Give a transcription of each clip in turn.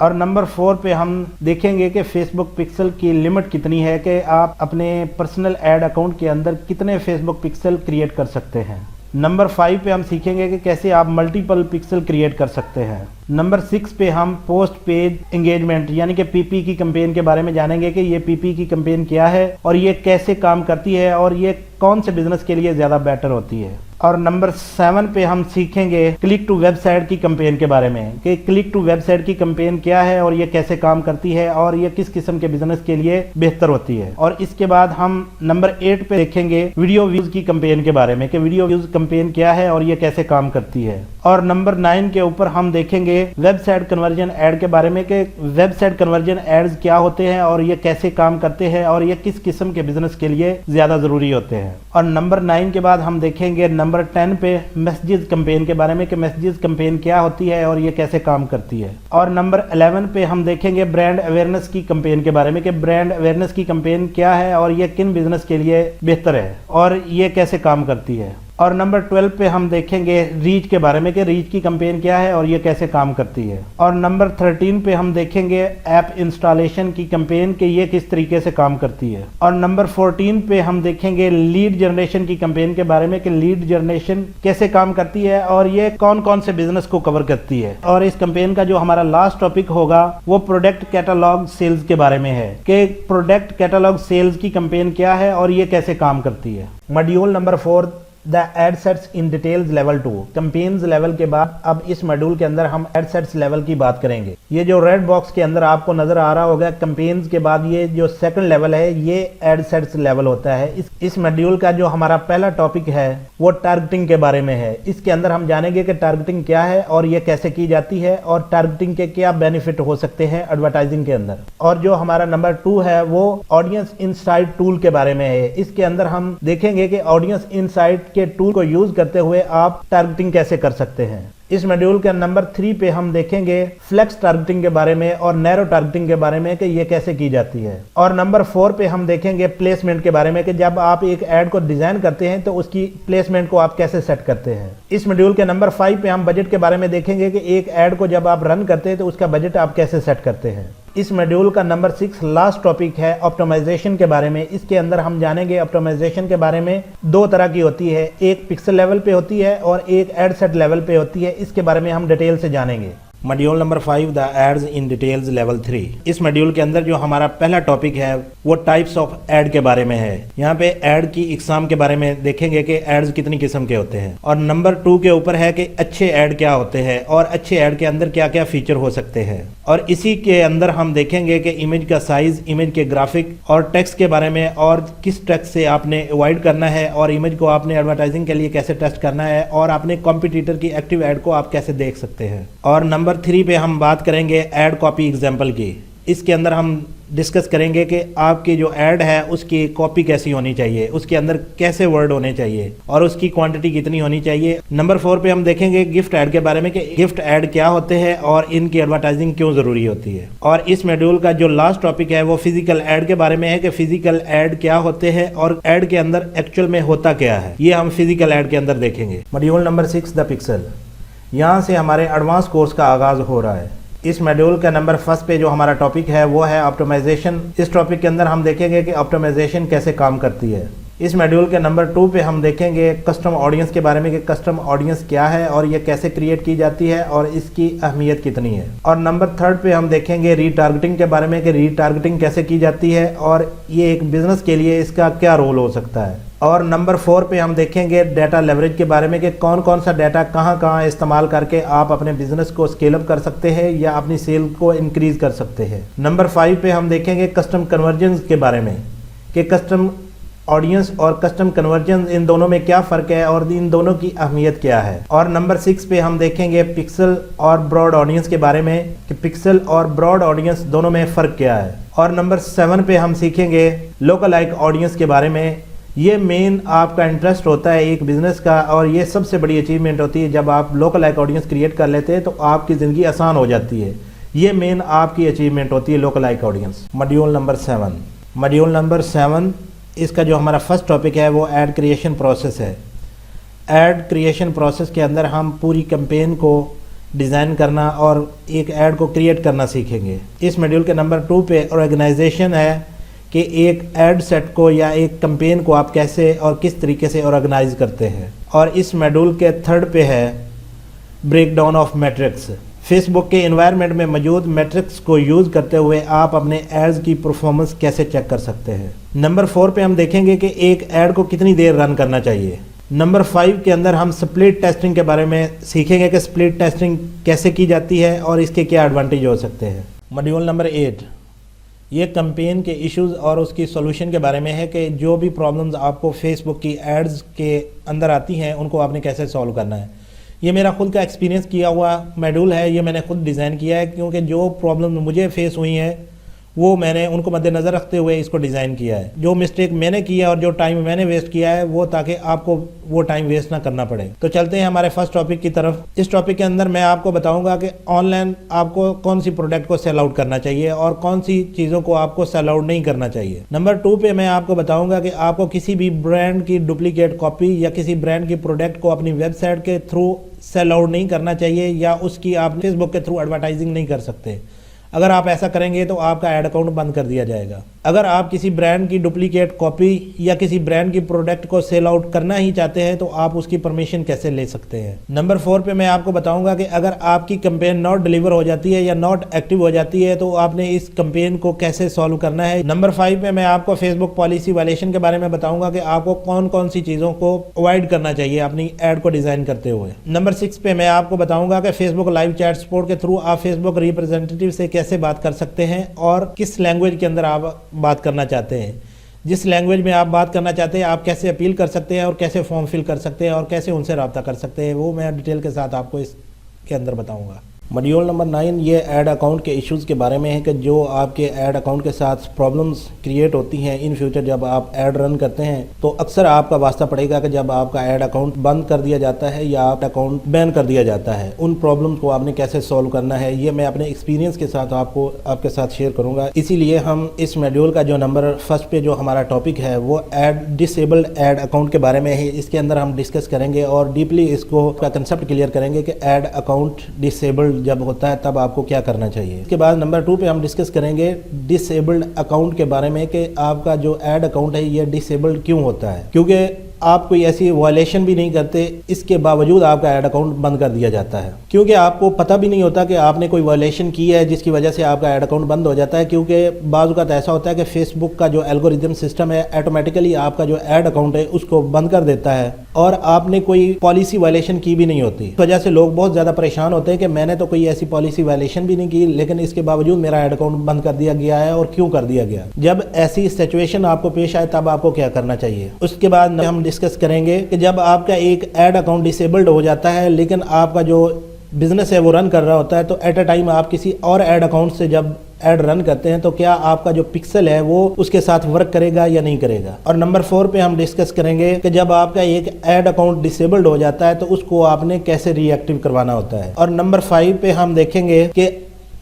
اور نمبر 4 پہ ہم دیکھیں گے کہ فیس بک پکسل کی لمٹ کتنی ہے کہ آپ اپنے پرسنل ایڈ اکاؤنٹ کے اندر کتنے فیس بک پکسل کریٹ کر سکتے ہیں۔ نمبر 5 پہ ہم سیکھیں گے کہ کیسے آپ ملٹیپل پکسل کریٹ کر سکتے ہیں۔ نمبر 6 پہ ہم پوسٹ پیج انگیجمنٹ یعنی کہ پی پی کی کمپین کے بارے میں جانیں گے کہ یہ پی پی کی کمپین کیا ہے اور یہ کیسے کام کرتی ہے اور یہ کون سے بزنس کے لیے زیادہ بیٹر ہوتی ہے۔ اور نمبر 7 پہ ہم سیکھیں گے کلک ٹو ویب سائٹ کی کمپین کے بارے میں کہ کلک ٹو ویب سائٹ کی کمپین کیا ہے اور یہ کیسے کام کرتی ہے اور یہ کس قسم کے بزنس کے لیے بہتر ہوتی ہے۔ اور اس کے بعد ہم نمبر 8 پہ دیکھیں گے ویڈیو ویوز کی کمپین کے بارے میں کہ ویڈیو ویوز کمپین کیا ہے اور یہ کیسے کام کرتی ہے۔ اور نمبر 9 کے اوپر ہم دیکھیں گے ویب سائٹ کنورژن ایڈ کے بارے میں کہ ویب سائٹ کنورژن ایڈز کیا ہوتے ہیں اور یہ کیسے کام کرتے ہیں اور یہ کس قسم کے بزنس کے لیے زیادہ ضروری ہوتے ہیں۔ اور نمبر 9 کے بعد ہم دیکھیں گے نمبر 10 پہ میسیجز کمپین کے بارے میں کہ میسیجز کمپین کیا ہوتی ہے اور یہ کیسے کام کرتی ہے۔ اور نمبر 11 پہ ہم دیکھیں گے برانڈ اویئرنیس کی کمپین کے بارے میں کہ برانڈ اویئرنیس کی کمپین کیا ہے اور یہ کن بزنس کے لیے بہتر ہے اور یہ کیسے کام کرتی ہے۔ اور نمبر 12 پہ ہم دیکھیں گے ریچ کے بارے میں کہ ریچ کی کمپین کیا ہے اور یہ کیسے کام کرتی ہے۔ اور نمبر 13 پہ ہم دیکھیں گے ایپ انسٹالیشن کی کمپین کہ یہ کس طریقے سے کام کرتی ہے۔ اور نمبر 14 پہ ہم دیکھیں گے لیڈ جنریشن کی کمپین کے بارے میں کہ لیڈ جنریشن کیسے کام کرتی ہے اور یہ کون کون سے بزنس کو کور کرتی ہے۔ اور اس کمپین کا جو ہمارا لاسٹ ٹاپک ہوگا وہ پروڈکٹ کیٹالاگ سیلز کے بارے میں ہے کہ پروڈکٹ کیٹالاگ سیلز کی کمپین کیا ہے اور یہ کیسے کام کرتی ہے۔ ماڈیول نمبر 4 دا ایڈ سیٹس ان ڈیٹیلز لیول 2 کمپینز لیول کے بعد اب اس ماڈیول کے اندر ہم ایڈ سیٹس لیول کی بات کریں گے۔ یہ جو ریڈ باکس کے اندر آپ کو نظر آ رہا ہوگا کمپینز کے بعد یہ جو سیکنڈ لیول ہے یہ ایڈ سیٹس لیول ہوتا ہے۔ اس ماڈیول کا جو ہمارا پہلا ٹاپک ہے وہ ٹارگٹنگ کے بارے میں ہے۔ اس کے اندر ہم جانیں گے کہ ٹارگٹنگ کیا ہے اور یہ کیسے کی جاتی ہے اور ٹارگٹنگ کے کیا بینیفٹ ہو سکتے ہیں ایڈورٹائزنگ کے اندر۔ اور جو ہمارا نمبر 2 ہے وہ آڈینس انسائٹ ٹول کے بارے میں ہے۔ اس کے اندر ہم دیکھیں گے کہ آڈینس انسائٹ کے ٹول کو یوز کرتے ہوئے آپ ٹارگٹنگ کیسے کر سکتے ہیں۔ اس ماڈیول کے نمبر 3 پہ ہم دیکھیں گے فلیکس ٹارگٹنگ کے بارے میں اور نیرو ٹارگٹنگ کے بارے میں کہ یہ کیسے کی جاتی ہے۔ اور نمبر 4 پہ ہم دیکھیں گے پلیسمنٹ کے بارے میں کہ جب آپ ایک ایڈ کو ڈیزائن کرتے ہیں تو اس کی پلیسمنٹ کو آپ کیسے سیٹ کرتے ہیں۔ اس ماڈیول کے نمبر 5 پہ ہم بجٹ کے بارے میں دیکھیں گے کہ ایک ایڈ کو جب آپ رن کرتے ہیں تو اس کا بجٹ آپ کیسے سیٹ کرتے ہیں۔ اس ماڈیول کا نمبر 6 لاسٹ ٹاپک ہے آپٹیمائزیشن کے بارے میں۔ اس کے اندر ہم جانیں گے آپٹیمائزیشن کے بارے میں 2 طرح کی ہوتی ہے، ایک پکسل لیول پہ ہوتی ہے اور ایک ایڈ سیٹ لیول پہ ہوتی ہے۔ اس کے بارے میں ہم ڈیٹیل سے جانیں گے۔ ماڈیول نمبر 5 دا ایڈز ان ڈیٹیلز لیول 3 اس ماڈیول کے اندر جو ہمارا پہلا ٹاپک ہے وہ ٹائپس آف ایڈ کے بارے میں ہے۔ یہاں پہ ایڈ کی اقسام کے بارے میں دیکھیں گے کہ ایڈز کتنی قسم کے ہوتے ہیں۔ اور نمبر 2 کے اوپر ہے کہ اچھے ایڈ کیا ہوتے ہیں اور اچھے ایڈ کے اندر کیا کیا فیچر ہو سکتے ہیں۔ اور اسی کے اندر ہم دیکھیں گے کہ امیج کا سائز، امیج کے گرافک اور ٹیکسٹ کے بارے میں اور کس ٹیکسٹ سے آپ نے اوائڈ کرنا ہے اور امیج کو آپ نے ایڈورٹائزنگ کے لیے کیسے ٹیسٹ کرنا ہے اور اپنے کمپیٹیٹر کی ایکٹیو ایڈ کو آپ کیسے دیکھ سکتے ہیں۔ اور نمبر 3 پہ ہم بات کریں گے ایڈ کاپی ایگزامپل کی۔ اس کے اندر ہم ڈسکس کریں گے کہ آپ کی جو ایڈ ہے اس کی کاپی کیسی ہونی چاہیے، اس کے اندر کیسے ورڈ ہونے چاہیے اور اس کی کوانٹٹی کتنی ہونی چاہیے۔ نمبر 4 پہ ہم دیکھیں گے گفٹ ایڈ کے بارے میں کہ گفٹ ایڈ کیا ہوتے ہیں اور ان کی ایڈورٹائزنگ کیوں ضروری ہوتی ہے۔ اور اس ماڈیول کا جو لاسٹ ٹاپک ہے وہ فزیکل ایڈ کے بارے میں ہے کہ فزیکل ایڈ کیا ہوتے ہیں اور ایڈ کے اندر ایکچوئل میں ہوتا کیا ہے، یہ ہم فزیکل ایڈ کے اندر دیکھیں گے۔ ماڈیول نمبر 6 دا پکسل، یہاں سے ہمارے ایڈوانس کورس کا آغاز ہو رہا ہے۔ اس ماڈیول کا نمبر 1 پہ جو ہمارا ٹاپک ہے وہ ہے آپٹیمائزیشن۔ اس ٹاپک کے اندر ہم دیکھیں گے کہ آپٹیمائزیشن کیسے کام کرتی ہے۔ اس ماڈیول کے نمبر 2 پہ ہم دیکھیں گے کسٹم آڈینس کے بارے میں کہ کسٹم آڈینس کیا ہے اور یہ کیسے کریٹ کی جاتی ہے اور اس کی اہمیت کتنی ہے۔ اور نمبر 3 پہ ہم دیکھیں گے ری ٹارگٹنگ کے بارے میں کہ ری ٹارگٹنگ کیسے کی جاتی ہے اور یہ ایک بزنس کے لیے اس کا کیا رول ہو سکتا ہے۔ اور نمبر 4 پہ ہم دیکھیں گے ڈیٹا لیوریج کے بارے میں کہ کون کون سا ڈیٹا کہاں کہاں استعمال کر کے آپ اپنے بزنس کو اسکیل اپ کر سکتے ہیں یا اپنی سیل کو انکریز کر سکتے ہیں۔ نمبر 5 پہ ہم دیکھیں گے کسٹم کنورجنز کے بارے میں کہ کسٹم آڈینس اور کسٹم کنورجن ان دونوں میں کیا فرق ہے اور ان دونوں کی اہمیت کیا ہے۔ اور نمبر 6 پہ ہم دیکھیں گے پکسل اور براڈ آڈینس کے بارے میں کہ پکسل اور براڈ آڈینس دونوں میں فرق کیا ہے۔ اور نمبر 7 پہ ہم سیکھیں گے لوکل لائک آڈینس کے بارے میں۔ یہ مین آپ کا انٹرسٹ ہوتا ہے ایک بزنس کا اور یہ سب سے بڑی اچیومنٹ ہوتی ہے جب آپ لوکل لائک آڈینس کریٹ کر لیتے ہیں تو آپ کی زندگی آسان ہو جاتی ہے۔ یہ مین آپ کی اچیومنٹ ہوتی ہے local like audience. Module number 7 module number 7 اس کا جو ہمارا فرسٹ ٹاپک ہے وہ ایڈ کریشن پروسیس ہے۔ ایڈ کریشن پروسیس کے اندر ہم پوری کمپین کو ڈیزائن کرنا اور ایک ایڈ کو کریٹ کرنا سیکھیں گے۔ اس ماڈیول کے نمبر 2 پہ آرگنائزیشن ہے کہ ایک ایڈ سیٹ کو یا ایک کمپین کو آپ کیسے اور کس طریقے سے آرگنائز کرتے ہیں، اور اس ماڈیول کے 3rd پہ ہے breakdown of metrics. Facebook کے انوائرمنٹ میں موجود میٹرکس کو یوز کرتے ہوئے آپ اپنے ایڈز کی پرفارمنس کیسے چیک کر سکتے ہیں۔ نمبر 4 پہ ہم دیکھیں گے کہ ایک ایڈ کو کتنی دیر رن کرنا چاہیے۔ نمبر 5 کے اندر ہم سپلٹ ٹیسٹنگ کے بارے میں سیکھیں گے کہ سپلٹ ٹیسٹنگ کیسے کی جاتی ہے اور اس کے کیا ایڈوانٹیج ہو سکتے ہیں۔ ماڈیول نمبر 8 یہ کمپین کے ایشوز اور اس کی سولوشن کے بارے میں ہے کہ جو بھی پرابلمز آپ کو فیس بک کی ایڈز کے اندر آتی ہیں ان کو آپ نے کیسے سولو کرنا ہے۔ یہ میرا خود کا ایکسپیرینس کیا ہوا ماڈیول ہے، یہ میں نے خود ڈیزائن کیا ہے، کیونکہ جو پرابلم مجھے فیس ہوئی ہیں وہ میں نے ان کو مد نظر رکھتے ہوئے اس کو ڈیزائن کیا ہے۔ جو مسٹیک میں نے کیا اور جو ٹائم میں نے ویسٹ کیا ہے وہ تاکہ آپ کو وہ ٹائم ویسٹ نہ کرنا پڑے۔ تو چلتے ہیں ہمارے فرسٹ ٹاپک کی طرف۔ اس ٹاپک کے اندر میں آپ کو بتاؤں گا کہ آن لائن آپ کو کون سی پروڈکٹ کو سیل آؤٹ کرنا چاہیے اور کون سی چیزوں کو آپ کو سیل آؤٹ نہیں کرنا چاہیے۔ نمبر 2 پہ میں آپ کو بتاؤں گا کہ آپ کو کسی بھی برانڈ کی ڈپلیکیٹ کاپی یا کسی برانڈ کی پروڈکٹ کو اپنی ویب سائٹ کے تھرو سیل آؤٹ نہیں کرنا چاہیے یا اس کی آپ فیس بک کے تھرو ایڈورٹائزنگ نہیں کر سکتے۔ اگر آپ ایسا کریں گے تو آپ کا ایڈ اکاؤنٹ بند کر دیا جائے گا۔ اگر آپ کسی برانڈ کی ڈپلیکیٹ کاپی یا کسی برانڈ کی پروڈکٹ کو سیل آؤٹ کرنا ہی چاہتے ہیں تو آپ اس کی پرمیشن کیسے لے سکتے ہیں۔ نمبر 4 پہ میں آپ کو بتاؤں گا کہ اگر آپ کی کمپین ناٹ ڈیلیور ہو جاتی ہے یا ناٹ ایکٹیو ہو جاتی ہے تو آپ نے اس کمپین کو کیسے سالو کرنا ہے۔ نمبر 5 پہ میں آپ کو فیس بک پالیسی وائلیشن کے بارے میں بتاؤں گا کہ آپ کو کون کون سی چیزوں کو اوائڈ کرنا چاہیے اپنی ایڈ کو ڈیزائن کرتے ہوئے۔ نمبر 6 پہ میں آپ کو بتاؤں گا کہ فیس بک لائیو چیٹ سپورٹ کے تھرو آپ فیس بک ریپرزینٹیو سے کیسے بات کر سکتے ہیں اور کس لینگویج کے اندر آپ بات کرنا چاہتے ہیں۔ جس لینگویج میں آپ بات کرنا چاہتے ہیں آپ کیسے اپیل کر سکتے ہیں اور کیسے فارم فل کر سکتے ہیں اور کیسے ان سے رابطہ کر سکتے ہیں، وہ میں ڈیٹیل کے ساتھ آپ کو اس کے اندر بتاؤں گا۔ ماڈیول نمبر 9 یہ ایڈ اکاؤنٹ کے ایشوز کے بارے میں ہے کہ جو آپ کے ایڈ اکاؤنٹ کے ساتھ پرابلمز کریٹ ہوتی ہیں ان فیوچر جب آپ ایڈ رن کرتے ہیں تو اکثر آپ کا واسطہ پڑے گا کہ جب آپ کا ایڈ اکاؤنٹ بند کر دیا جاتا ہے یا آپ اکاؤنٹ بین کر دیا جاتا ہے، ان پرابلمز کو آپ نے کیسے سولو کرنا ہے یہ میں اپنے ایکسپیرینس کے ساتھ آپ کے ساتھ شیئر کروں گا۔ اسی لیے ہم اس ماڈیول کا جو نمبر 1 پہ جو ہمارا ٹاپک ہے وہ ڈسیبلڈ ایڈ اکاؤنٹ کے بارے میں ہے۔ اس کے اندر ہم ڈسکس کریں گے اور ڈیپلی اس کو کنسیپٹ کلیئر کریں گے کہ ایڈ اکاؤنٹ ڈسیبلڈ جب ہوتا ہے تب آپ کو کیا کرنا چاہیے۔ اس کے بعد نمبر 2 پہ ہم ڈسکس کریں گے ڈسیبلڈ اکاؤنٹ کے بارے میں کہ آپ کا جو ایڈ اکاؤنٹ ہے یہ ڈسیبلڈ کیوں ہوتا ہے، کیونکہ آپ کوئی ایسی وائلیشن بھی نہیں کرتے اس کے باوجود آپ کا ایڈ اکاؤنٹ بند کر دیا جاتا ہے، کیونکہ آپ کو پتہ بھی نہیں ہوتا کہ آپ نے کوئی وائلیشن کی ہے جس کی وجہ سے آپ کا ایڈ اکاؤنٹ بند ہو جاتا ہے۔ کیونکہ بعض اوقات ایسا ہوتا ہے کہ فیس بک کا جو الگوریتم سسٹم ہے آٹومیٹیکلی آپ کا جو ایڈ اکاؤنٹ ہے اس کو بند کر دیتا ہے اور آپ نے کوئی پالیسی وائلیشن کی بھی نہیں ہوتی۔ اس وجہ سے لوگ بہت زیادہ پریشان ہوتے ہیں کہ میں نے تو کوئی ایسی پالیسی وائلیشن بھی نہیں کی لیکن اس کے باوجود میرا ایڈ اکاؤنٹ بند کر دیا گیا ہے، اور کیوں کر دیا گیا۔ جب ایسی سچویشن آپ کو پیش آئے تب آپ کو کیا کرنا چاہیے۔ اس کے بعد ہم ڈسکس کریں گے کہ جب آپ کا ایک ایڈ اکاؤنٹ ڈسیبلڈ ہو جاتا ہے لیکن آپ کا جو بزنس ہے وہ رن کر رہا ہوتا ہے تو ایٹ اے ٹائم آپ کسی اور ایڈ اکاؤنٹ سے جب ایڈ رن کرتے ہیں تو کیا آپ کا جو پکسل ہے وہ اس کے ساتھ ورک کرے گا یا نہیں کرے گا۔ اور نمبر 4 پہ ہم ڈسکس کریں گے کہ جب آپ کا ایک ایڈ اکاؤنٹ ڈسیبلڈ ہو جاتا ہے تو اس کو آپ نے کیسے ری ایکٹیو کروانا ہوتا ہے۔ اور نمبر 5 پہ ہم دیکھیں گے کہ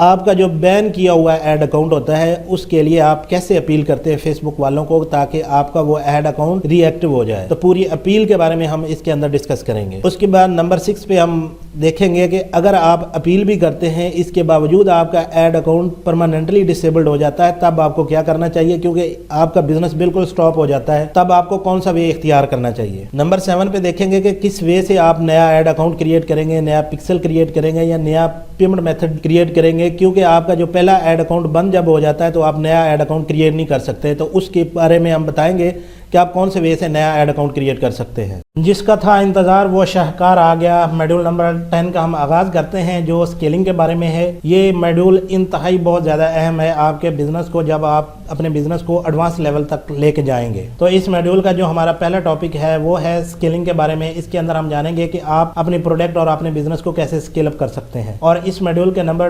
آپ کا جو بین کیا ہوا ایڈ اکاؤنٹ ہوتا ہے اس کے لیے آپ کیسے اپیل کرتے ہیں فیس بک والوں کو تاکہ آپ کا وہ ایڈ اکاؤنٹ ری ایکٹیو ہو جائے۔ تو پوری اپیل کے بارے میں ہم اس کے اندر ڈسکس کریں گے۔ اس کے بعد نمبر 6 پہ ہم دیکھیں گے کہ اگر آپ اپیل بھی کرتے ہیں اس کے باوجود آپ کا ایڈ اکاؤنٹ پرماننٹلی ڈسیبلڈ ہو جاتا ہے تب آپ کو کیا کرنا چاہیے، کیونکہ آپ کا بزنس بالکل سٹاپ ہو جاتا ہے تب آپ کو کون سا وے اختیار کرنا چاہیے۔ نمبر 7 پہ دیکھیں گے کہ کس وے سے آپ نیا ایڈ اکاؤنٹ کریٹ کریں گے، نیا پکسل کریٹ کریں گے یا نیا پیمنٹ میتھڈ کریٹ کریں گے، کیونکہ آپ کا جو پہلا ایڈ اکاؤنٹ بند جب ہو جاتا ہے تو آپ نیا ایڈ اکاؤنٹ کریٹ نہیں کر سکتے۔ تو اس کے بارے میں ہم بتائیں گے کہ آپ کون سے وے سے نیا ایڈ اکاؤنٹ کریٹ کر سکتے ہیں۔ جس کا تھا انتظار وہ شاہکار آ گیا۔ ماڈیول نمبر 10 کا ہم آغاز کرتے ہیں جو اسکیلنگ کے بارے میں ہے۔ یہ ماڈیول انتہائی بہت زیادہ اہم ہے آپ کے بزنس کو جب آپ اپنے بزنس کو ایڈوانس لیول تک لے کے جائیں گے۔ تو اس ماڈیول کا جو ہمارا پہلا ٹاپک ہے وہ ہے اسکیلنگ کے بارے میں۔ اس کے اندر ہم جانیں گے کہ آپ اپنی پروڈکٹ اور اپنے بزنس کو کیسے اسکیل اپ کر سکتے ہیں۔ اور اس ماڈیول کے نمبر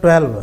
12,